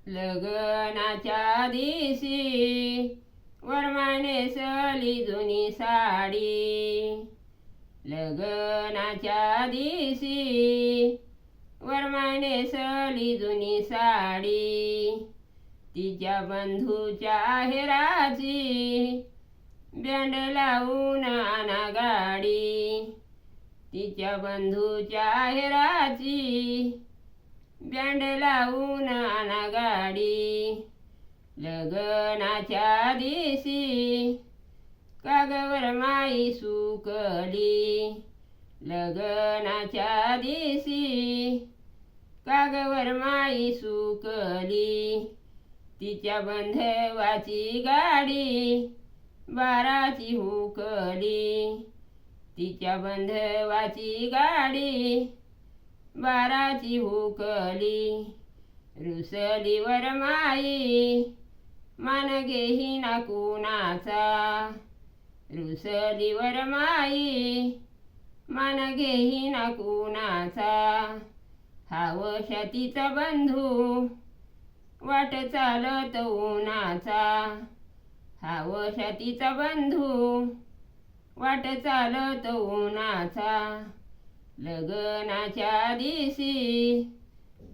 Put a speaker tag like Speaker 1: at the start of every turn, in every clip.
Speaker 1: लग्नाच्या दिवशी वरमाने नेसली जुनी साडी. लग्नाच्या दिवशी वरमाने नेसली जुनी साडी. तिच्या बंधूच्या हेराची बँड लावून आणा गाडी. तिच्या बंधूच्या हेराची बँड लावून आणा गाडी. लग्नाच्या दिवशी कागवर माई सुकली. लग्नाच्या दिवशी कागवर माई सुकली. तिच्या बंधवाची गाडी बाराची हुकली. तिच्या बंधवाची गाडी बाराची हुकली. रुसली वरमाई मान घेईना कुणाचा. रुसली वरमाई मान घेईना कुणाचा. हावशा तिचा बंधू वाट चालत उन्हाचा. हावशा तिचा बंधू वाट चालत उन्हाचा. लग्नाच्या दिवशी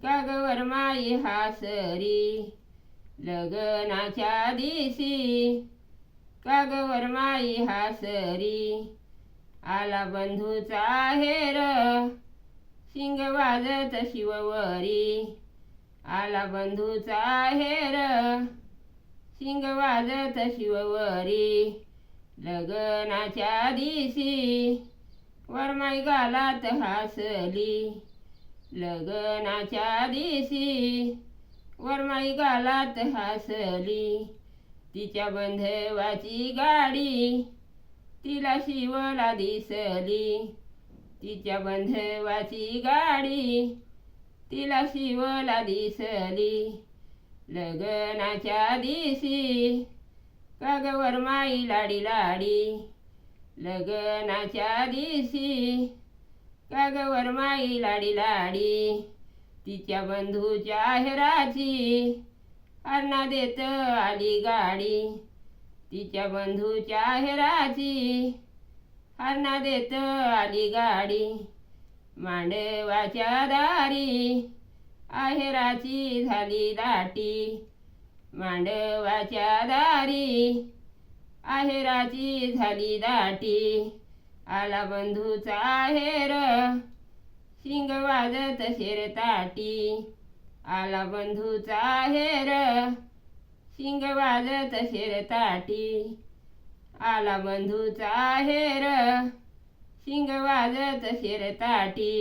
Speaker 1: कागवर माई हासरी. लग्नाच्या दिवशी कागवर माई हासरी. आला बंधूचा हेर शिंग वाजत शिववरी. आला बंधूचा हेर शिंग वाजत शिववरी. लग्नाच्या दिवशी वरमाई गालात हासली. लग्नाच्या दिवशी वरमाई गालात हासली. तिच्या बंधवाची गाडी तिला शिवला दिसली. तिच्या बंधवाची गाडी तिला शिवला दिसली. लग्नाच्या दिवशी कागवर माई लाडी लाडी. लग्नाच्या दिवशी कागवर माई लाडी लाडी. तिच्या बंधूच्या हेराची अर्णा देत आली गाडी. तिच्या बंधूच्या हेराची अर्णा देत आली गाडी. मांडवाच्या दारी आहेराची झाली दाटी. मांडवाच्या दारी आहेराची झाली दाटी. आला बंधूचा हेर शिंग वाजत शेरताटी. आला बंधूचा हेर शिंग वाजत शेरताटी. आला बंधूचा हेर शिंग वाजत शेरताटी.